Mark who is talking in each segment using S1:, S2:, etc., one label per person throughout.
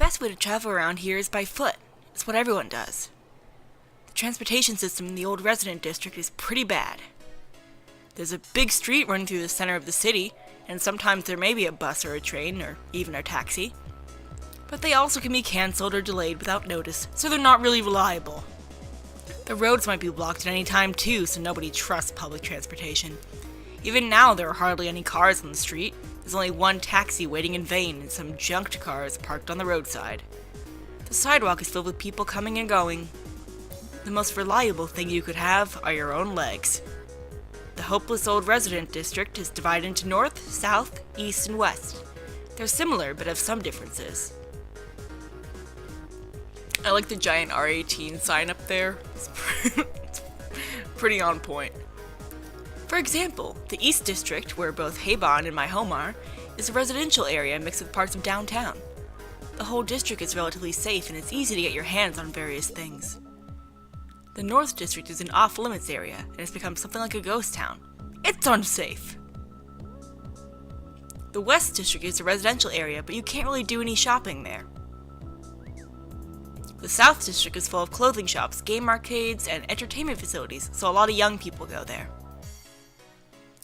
S1: best way to travel around here is by foot. It's what everyone does. The transportation system in the old resident district is pretty bad. There's a big street running through the center of the city, and sometimes there may be a bus or a train, or even a taxi. But they also can be cancelled or delayed without notice, so they're not really reliable. The roads might be blocked at any time too, so nobody trusts public transportation. Even now, there are hardly any cars on the street. There's only one taxi waiting in vain and some junked cars parked on the roadside. The sidewalk is filled with people coming and going. The most reliable thing you could have are your own legs. The hopeless old resident district is divided into north, south, east, and west. They're similar, but have some differences. I like the giant R18 sign up there. It's pretty on point. For example, the East District, where both Haibon and my home are, is a residential area mixed with parts of downtown. The whole district is relatively safe and it's easy to get your hands on various things. The North District is an off-limits area and has become something like a ghost town. It's unsafe. The West District is a residential area, but you can't really do any shopping there. The South District is full of clothing shops, game arcades, and entertainment facilities, so a lot of young people go there.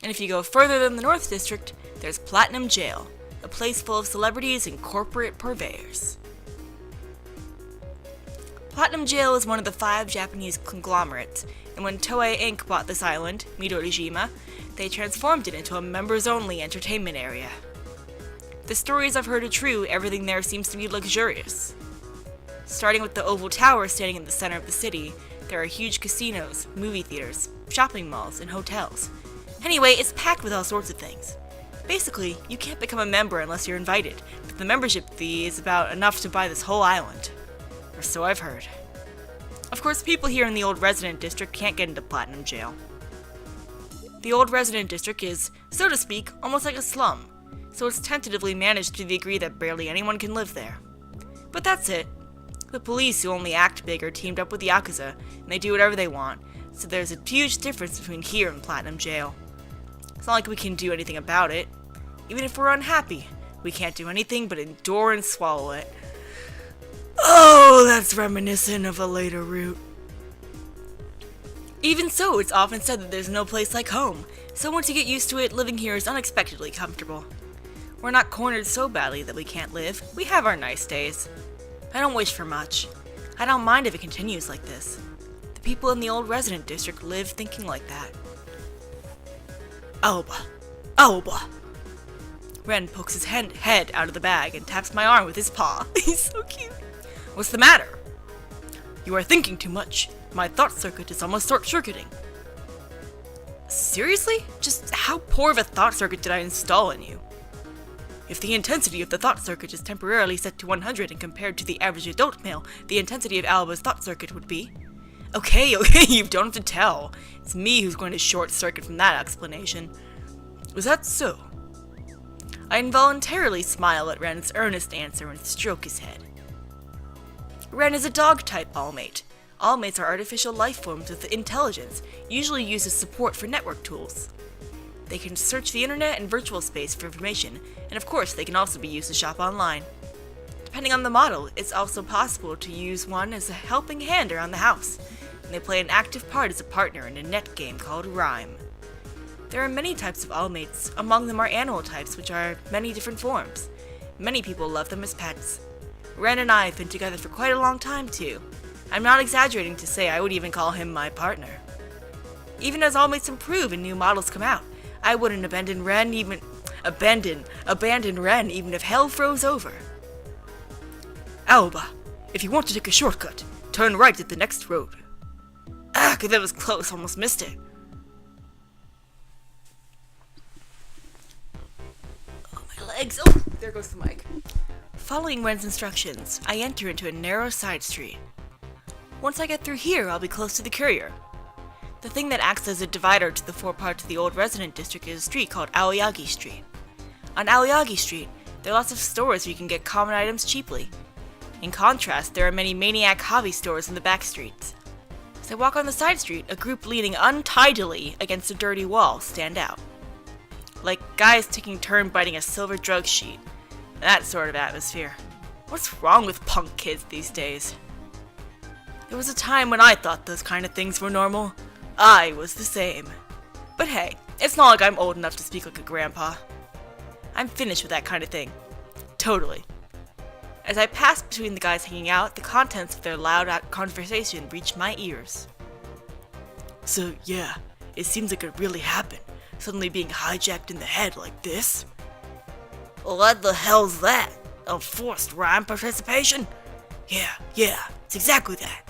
S1: And if you go further than the North District, there's Platinum Jail, a place full of celebrities and corporate purveyors. Platinum Jail is one of the 5 Japanese conglomerates, and when Toei Inc. bought this island, Midorijima, they transformed it into a members-only entertainment area. The stories I've heard are true, everything there seems to be luxurious. Starting with the Oval Tower standing in the center of the city, there are huge casinos, movie theaters, shopping malls, and hotels. Anyway, it's packed with all sorts of things. Basically, you can't become a member unless you're invited, but the membership fee is about enough to buy this whole island. Or so I've heard. Of course, people here in the old resident district can't get into Platinum Jail. The old resident district is, so to speak, almost like a slum, so it's tentatively managed to the degree that barely anyone can live there. But that's it. The police, who only act big, are teamed up with the Yakuza, and they do whatever they want, so there's a huge difference between here and Platinum Jail. It's not like we can do anything about it. Even if we're unhappy, we can't do anything but endure and swallow it. Oh, that's reminiscent of a later route. Even so, it's often said that there's no place like home, so once you get used to it, living here is unexpectedly comfortable. We're not cornered so badly that we can't live. We have our nice days. I don't wish for much. I don't mind if it continues like this. The people in the old resident district live thinking like that. Aoba. Aoba. Ren pokes his head out of the bag and taps my arm with his paw. He's so cute. What's the matter? You are thinking too much. My thought circuit is almost short-circuiting. Seriously? Just how poor of a thought circuit did I install in you? If the intensity of the thought circuit is temporarily set to 100 and compared to the average adult male, the intensity of Alba's thought circuit would be... Okay, you don't have to tell. It's me who's going to short-circuit from that explanation. Was that so? I involuntarily smile at Ren's earnest answer and stroke his head. Ren is a dog-type Allmate. Allmates are artificial life forms with intelligence, usually used as support for network tools. They can search the internet and virtual space for information, and of course they can also be used to shop online. Depending on the model, it's also possible to use one as a helping hand around the house, and they play an active part as a partner in a net game called Rhyme. There are many types of Allmates, among them are animal types, which are many different forms. Many people love them as pets. Ren and I have been together for quite a long time too. I'm not exaggerating to say I would even call him my partner. Even as Allmates improve and new models come out, I wouldn't abandon Ren even if hell froze over. Alba, if you want to take a shortcut, turn right at the next road. Ah, that was close, almost missed it. Oh, my legs. Oh, there goes the mic. Following Ren's instructions, I enter into a narrow side street. Once I get through here, I'll be close to the courier. The thing that acts as a divider to the 4 parts of the old resident district is a street called Aoyagi Street. On Aoyagi Street, there are lots of stores where you can get common items cheaply. In contrast, there are many maniac hobby stores in the back streets. As I walk on the side street, a group leaning untidily against a dirty wall stand out. Like guys taking turn biting a silver drug sheet. That sort of atmosphere. What's wrong with punk kids these days? There was a time when I thought those kind of things were normal. I was the same. But hey, it's not like I'm old enough to speak like a grandpa. I'm finished with that kind of thing. Totally. As I passed between the guys hanging out, the contents of their loud conversation reached my ears. So yeah, it seems like it really happened. Suddenly being hijacked in the head like this? What the hell's that? A forced rhyme participation? Yeah, it's exactly that.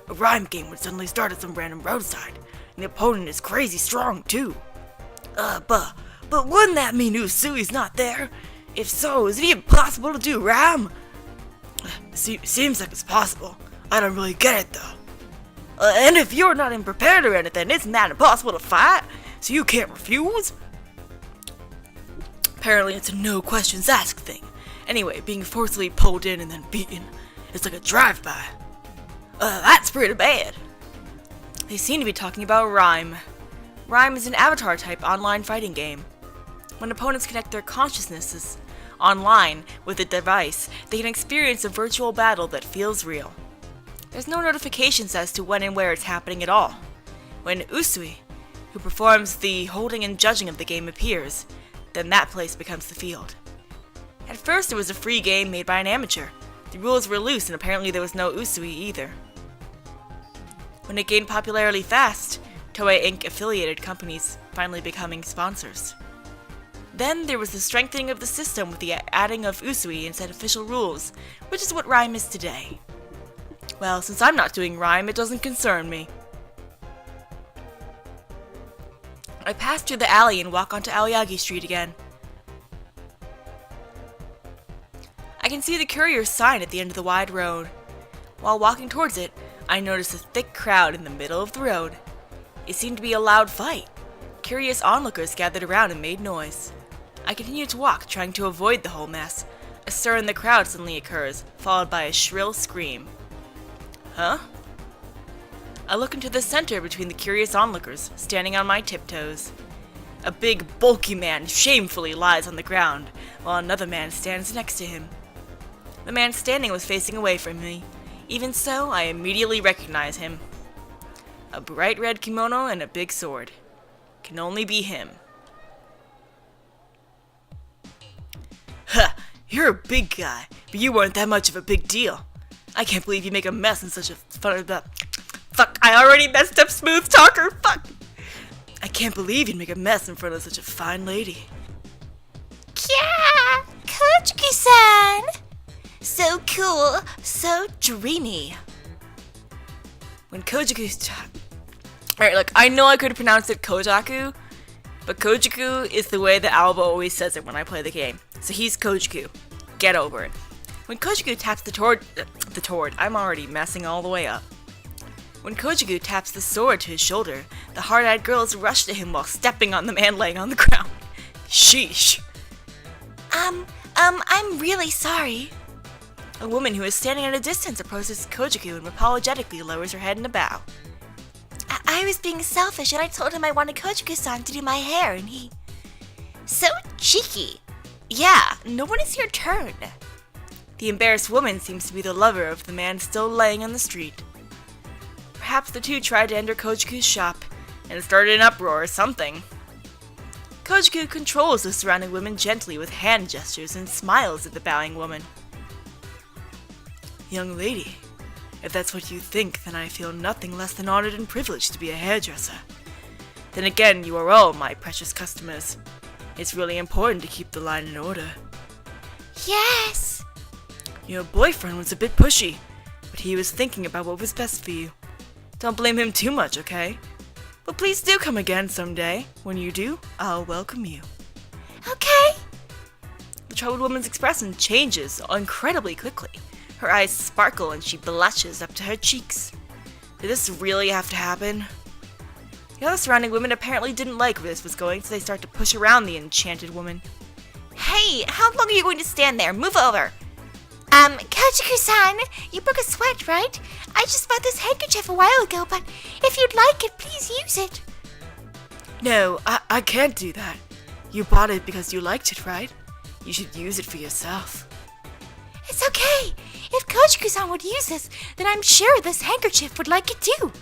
S1: A rhyme game would suddenly start at some random roadside, and the opponent is crazy strong too. But wouldn't that mean Usui's not there? If so, is it even possible to do rhyme? Seems like it's possible. I don't really get it though. And if you're not unprepared or anything, isn't that impossible to fight? So you can't refuse? Apparently it's a no questions asked thing. Anyway, being forcibly pulled in and then beaten, it's like a drive-by. That's pretty bad. They seem to be talking about Rhyme. Rhyme is an avatar-type online fighting game. When opponents connect their consciousnesses online with a device, they can experience a virtual battle that feels real. There's no notifications as to when and where it's happening at all. When Usui, who performs the holding and judging of the game, appears, then that place becomes the field. At first it was a free game made by an amateur. The rules were loose and apparently there was no Usui either. When it gained popularity fast, Toei Inc. affiliated companies finally becoming sponsors. Then there was the strengthening of the system with the adding of Usui instead of official rules, which is what Rhyme is today. Well, since I'm not doing Rhyme, it doesn't concern me. I pass through the alley and walk onto Aoyagi Street again. I can see the courier's sign at the end of the wide road. While walking towards it, I notice a thick crowd in the middle of the road. It seemed to be a loud fight. Curious onlookers gathered around and made noise. I continue to walk, trying to avoid the whole mess. A stir in the crowd suddenly occurs, followed by a shrill scream. Huh? I look into the center between the curious onlookers, standing on my tiptoes. A big, bulky man shamefully lies on the ground, while another man stands next to him. The man standing was facing away from me. Even so, I immediately recognize him. A bright red kimono and a big sword. Can only be him. Huh, you're a big guy, but you weren't that much of a big deal. I can't believe you make a mess in such a Fuck, I already messed up Smooth Talker, fuck! I can't believe you'd make a mess in front of such a fine lady.
S2: Yeah, Koujaku-san! So cool, so dreamy.
S1: When Koujaku... Alright, look, I know I could have pronounced it Koujaku, but Koujaku is the way that Alba always says it when I play the game. So he's Koujaku. Get over it. When Koujaku taps the sword, I'm already messing all the way up. When Koujaku taps the sword to his shoulder, the hard-eyed girls rush to him while stepping on the man laying on the ground. Sheesh.
S2: I'm really sorry.
S1: A woman who is standing at a distance approaches Koujaku and apologetically lowers her head in a bow.
S2: I was being selfish and I told him I wanted Koujaku-san to do my hair and he... So cheeky. Yeah, no one is your turn.
S1: The embarrassed woman seems to be the lover of the man still laying on the street. Perhaps the two tried to enter Koujaku's shop and started an uproar or something. Koujaku controls the surrounding women gently with hand gestures and smiles at the bowing woman. Young lady, if that's what you think, then I feel nothing less than honored and privileged to be a hairdresser. Then again, you are all my precious customers. It's really important to keep the line in order.
S2: Yes!
S1: Your boyfriend was a bit pushy, but he was thinking about what was best for you. Don't blame him too much, okay? But please do come again someday. When you do, I'll welcome you.
S2: Okay.
S1: The troubled woman's expression changes incredibly quickly. Her eyes sparkle and she blushes up to her cheeks. Did this really have to happen? The other surrounding women apparently didn't like where this was going, so they start to push around the enchanted woman.
S2: Hey, how long are you going to stand there? Move over. Koujaku-san, you broke a sweat, right? I just bought this handkerchief a while ago, but if you'd like it, please use it.
S1: No, I can't do that. You bought it because you liked it, right? You should use it for yourself.
S2: It's okay. If Koujaku-san would use this, then I'm sure this handkerchief would like it too.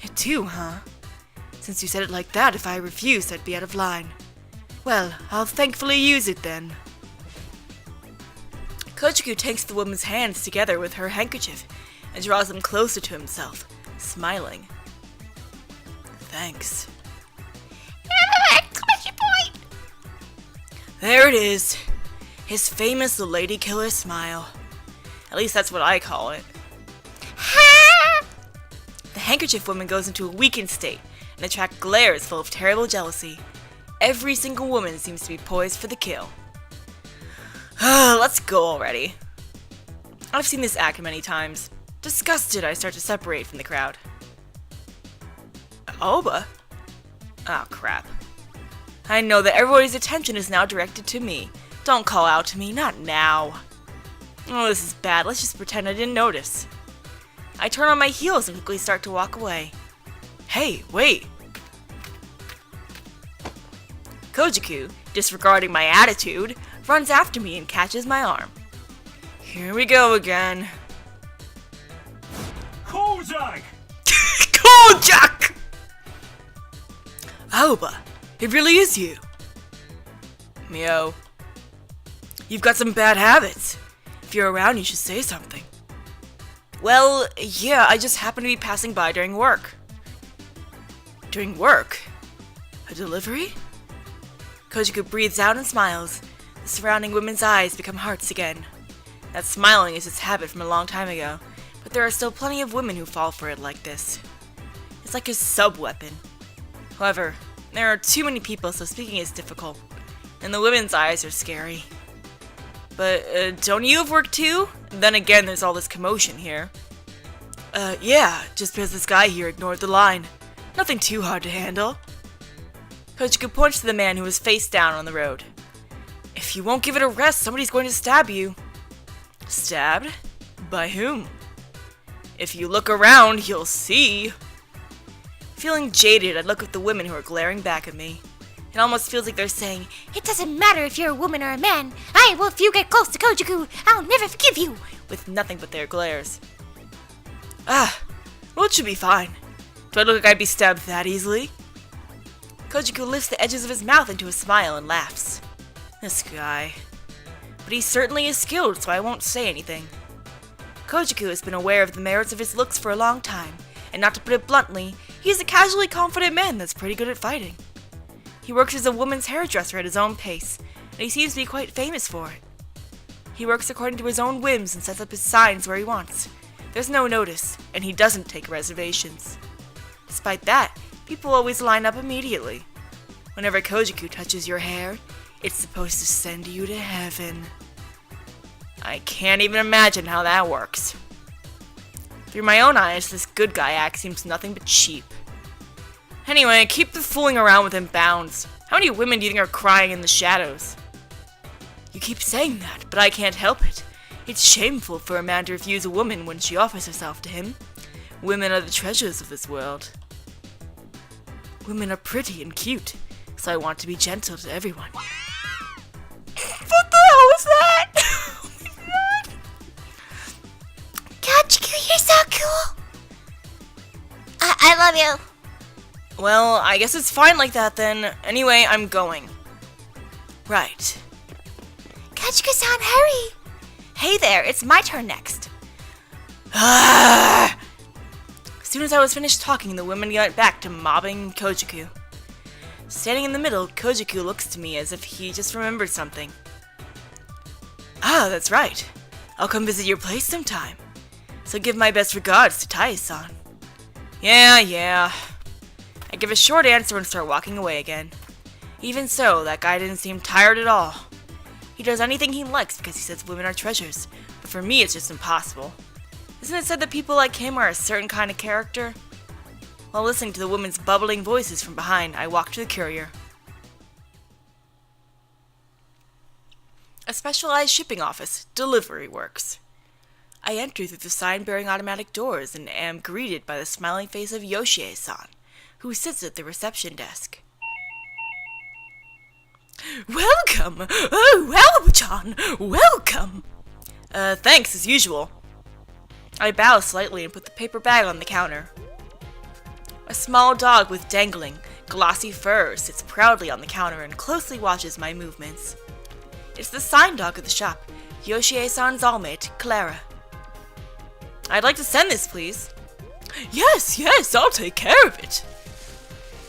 S1: It too, huh? Since you said it like that, if I refused, I'd be out of line. Well, I'll thankfully use it then. Koujaku takes the woman's hands together with her handkerchief and draws them closer to himself, smiling. Thanks.
S2: Exclamation point!
S1: There it is. His famous ladykiller smile. At least that's what I call it. The handkerchief woman goes into a weakened state and attracts glares full of terrible jealousy. Every single woman seems to be poised for the kill. Let's go already. I've seen this act many times. Disgusted, I start to separate from the crowd. Oba? Oh, crap. I know that everybody's attention is now directed to me. Don't call out to me, not now. Oh, this is bad. Let's just pretend I didn't notice. I turn on my heels and quickly start to walk away. Hey, wait! Koujaku, disregarding my attitude, runs after me and catches my arm. Here we go again.
S3: Koujaku!
S1: Koujaku! Aoba, it really is you. Mio, you've got some bad habits. If you're around, you should say something. Well, yeah, I just happened to be passing by during work. During work? A delivery? Koujaku breathes out and smiles. The surrounding women's eyes become hearts again. That smiling is his habit from a long time ago, but there are still plenty of women who fall for it like this. It's like his sub-weapon. However, there are too many people, so speaking is difficult, and the women's eyes are scary. But, don't you have work too? And then again, there's all this commotion here. Yeah, just because this guy here ignored the line. Nothing too hard to handle. Koujaku points to the man who was face down on the road. If you won't give it a rest, somebody's going to stab you. Stabbed? By whom? If you look around, you'll see. Feeling jaded, I look at the women who are glaring back at me. It almost feels like they're saying,
S2: It doesn't matter if you're a woman or a man. If you get close to Koujaku, I'll never forgive you.
S1: with nothing but their glares. Well, it should be fine. Do I look like I'd be stabbed that easily? Koujaku lifts the edges of his mouth into a smile and laughs. This guy. But he certainly is skilled, so I won't say anything. Koujaku has been aware of the merits of his looks for a long time, and not to put it bluntly, he is a casually confident man that's pretty good at fighting. He works as a woman's hairdresser at his own pace, and he seems to be quite famous for it. He works according to his own whims and sets up his signs where he wants. There's no notice, and he doesn't take reservations. Despite that, people always line up immediately. Whenever Koujaku touches your hair, it's supposed to send you to heaven. I can't even imagine how that works. Through my own eyes, this good guy act seems nothing but cheap. Anyway, keep the fooling around within bounds. How many women do you think are crying in the shadows? You keep saying that, but I can't help it. It's shameful for a man to refuse a woman when she offers herself to him. Women are the treasures of this world. Women are pretty and cute, so I want to be gentle to everyone. What the hell is that? Oh my god!
S2: Koujaku, you're so cool. I love you.
S1: Well, I guess it's fine like that then. Anyway, I'm going. Right.
S2: Koujaku-san, hurry. Hey there, it's my turn next.
S1: As soon as I was finished talking, the women got back to mobbing Koujaku. Standing in the middle, Koujaku looks to me as if he just remembered something. That's right. I'll come visit your place sometime. So give my best regards to Tai-san. Yeah. I give a short answer and start walking away again. Even so, that guy didn't seem tired at all. He does anything he likes because he says women are treasures, but for me it's just impossible. Isn't it said that people like him are a certain kind of character? While listening to the women's bubbling voices from behind, I walk to the courier. A specialized shipping office, delivery works. I enter through the sign-bearing automatic doors and am greeted by the smiling face of Yoshie-san, who sits at the reception desk. Welcome! Oh, Alba-chan! Welcome! Thanks, as usual. I bow slightly and put the paper bag on the counter. A small dog with dangling, glossy fur sits proudly on the counter and closely watches my movements. It's the sign dog of the shop, Yoshie-san's allmate, Clara. I'd like to send this, please. Yes, I'll take care of it.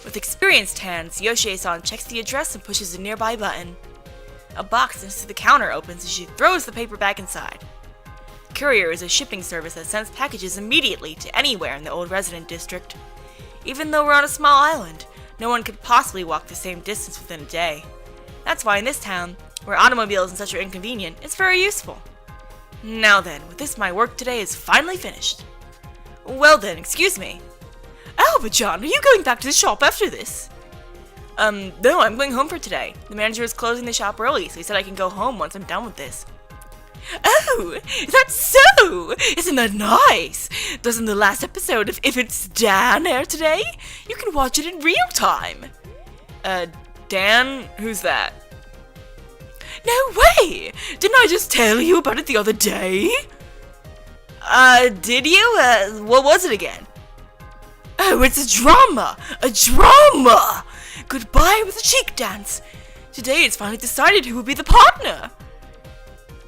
S1: With experienced hands, Yoshie-san checks the address and pushes a nearby button. A box next to the counter opens and she throws the paper bag inside. Courier is a shipping service that sends packages immediately to anywhere in the old resident district. Even though we're on a small island, no one could possibly walk the same distance within a day. That's why in this town, where automobiles and such are inconvenient, it's very useful. Now then, with this my work today is finally finished. Well then, excuse me. Albert-chan, are you going back to the shop after this? No, I'm going home for today. The manager is closing the shop early, so he said I can go home once I'm done with this. Oh, that's so! Isn't that nice? Doesn't the last episode of If It's Dan air today? You can watch it in real time. Dan? Who's that? No way! Didn't I just tell you about it the other day? Did you? What was it again? Oh, it's a drama! A drama! Goodbye with a cheek dance. Today it's finally decided who will be the partner.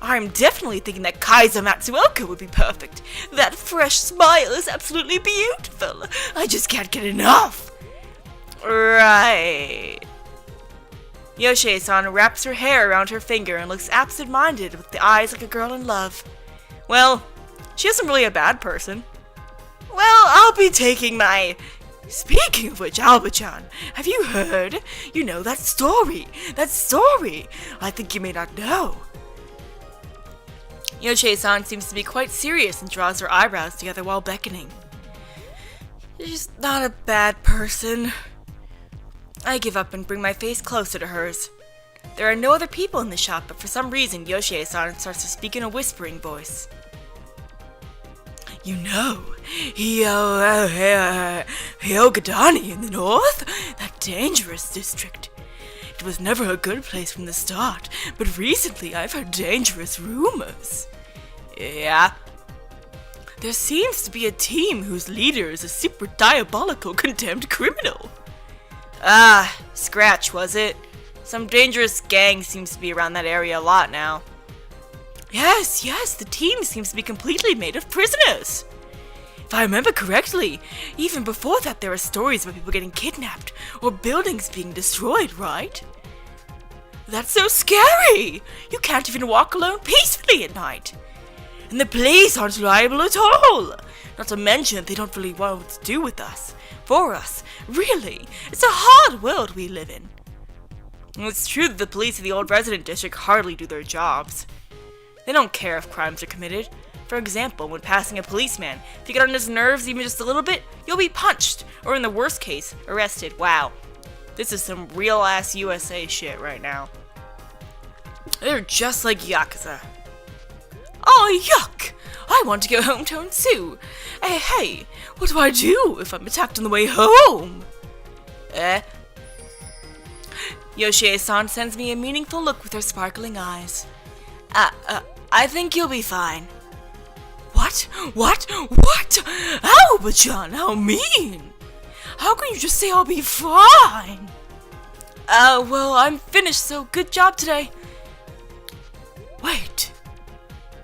S1: I'm definitely thinking that Kaiser Matsuoka would be perfect. That fresh smile is absolutely beautiful. I just can't get enough. Right. Yoshie-san wraps her hair around her finger and looks absent-minded with the eyes like a girl in love. Well, she isn't really a bad person. Well, I'll be taking my... Speaking of which, Albert-chan, have you heard? You know, that story. I think you may not know. Yoshie-san seems to be quite serious and draws her eyebrows together while beckoning. She's not a bad person. I give up and bring my face closer to hers. There are no other people in the shop, but for some reason Yoshie-san starts to speak in a whispering voice. You know, Hyogadani in the north? That dangerous district. It was never a good place from the start, but recently I've heard dangerous rumors. Yeah? There seems to be a team whose leader is a super diabolical condemned criminal. Ah, Scratch, was it? Some dangerous gang seems to be around that area a lot now. Yes, the team seems to be completely made of prisoners. If I remember correctly, even before that there were stories about people getting kidnapped or buildings being destroyed, right? That's so scary! You can't even walk alone peacefully at night. And the police aren't reliable at all! Not to mention that they don't really want what to do with us. For us. Really. It's a hard world we live in. It's true that the police of the old resident district hardly do their jobs. They don't care if crimes are committed. For example, when passing a policeman, if you get on his nerves even just a little bit, you'll be punched, or in the worst case, arrested. Wow. This is some real-ass USA shit right now. They're just like Yakuza. Oh, yuck! I want to go hometown too. Hey, what do I do if I'm attacked on the way home? Yoshie-san sends me a meaningful look with her sparkling eyes. I think you'll be fine. What? Albert-chan, how mean! How can you just say I'll be fine? Well, I'm finished, so good job today. Wait.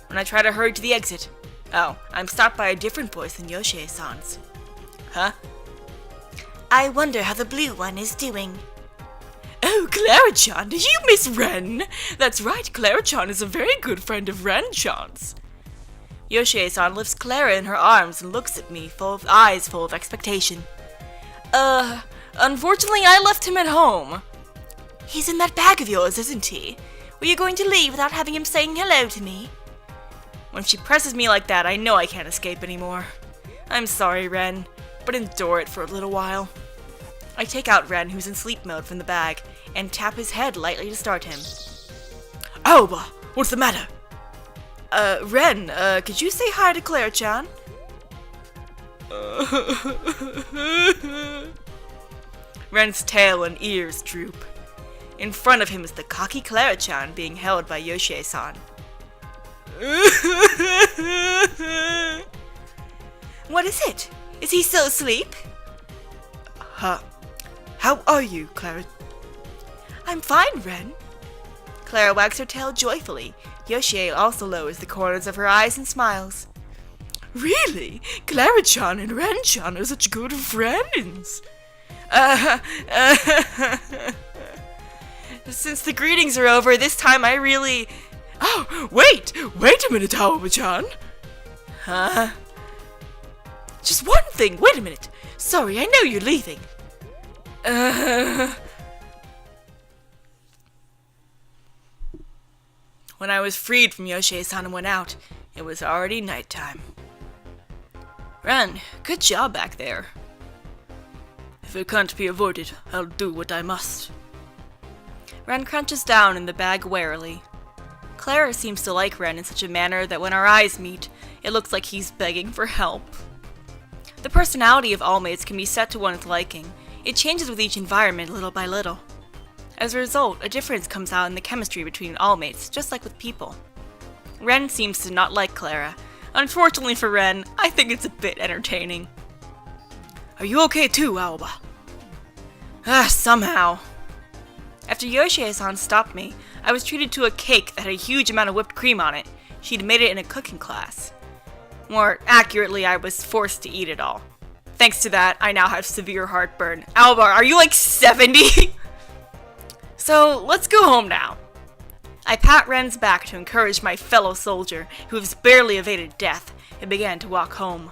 S1: When I try to hurry to the exit. Oh, I'm stopped by a different voice than Yoshie-san's. Huh?
S2: I wonder how the blue one is doing.
S1: Oh, Clara-chan, did you miss Ren? That's right, Clara-chan is a very good friend of Ren-chan's. Yoshie-san lifts Clara in her arms and looks at me, eyes full of expectation. Unfortunately I left him at home. He's in that bag of yours, isn't he? Were you going to leave without having him saying hello to me? When she presses me like that, I know I can't escape anymore. I'm sorry, Ren, but endure it for a little while. I take out Ren, who's in sleep mode, from the bag, and tap his head lightly to start him. Alba, what's the matter? Ren, could you say hi to Clara-chan? Ren's tail and ears droop. In front of him is the cocky Clara-chan being held by Yoshie-san. What is it? Is he still asleep? How are you, Clara? I'm fine, Ren. Clara wags her tail joyfully. Yoshie also lowers the corners of her eyes and smiles. Really? Clara-chan and Ren-chan are such good friends. Since the greetings are over, this time I really... Oh, wait a minute, Aoba-chan. Huh? Just one thing, wait a minute. Sorry, I know you're leaving. When I was freed from Yoshie-san and went out, it was already nighttime. Ren, good job back there. If it can't be avoided, I'll do what I must. Ren crunches down in the bag warily. Clara seems to like Ren in such a manner that when our eyes meet, it looks like he's begging for help. The personality of all mates can be set to one's liking. It changes with each environment little by little. As a result, a difference comes out in the chemistry between all mates, just like with people. Ren seems to not like Clara. Unfortunately for Ren, I think it's a bit entertaining. Are you okay too, Aoba? Somehow. After Yoshie-san stopped me, I was treated to a cake that had a huge amount of whipped cream on it. She'd made it in a cooking class. More accurately, I was forced to eat it all. Thanks to that, I now have severe heartburn. Aoba, are you like 70? So, let's go home now. I pat Ren's back to encourage my fellow soldier, who has barely evaded death, and began to walk home.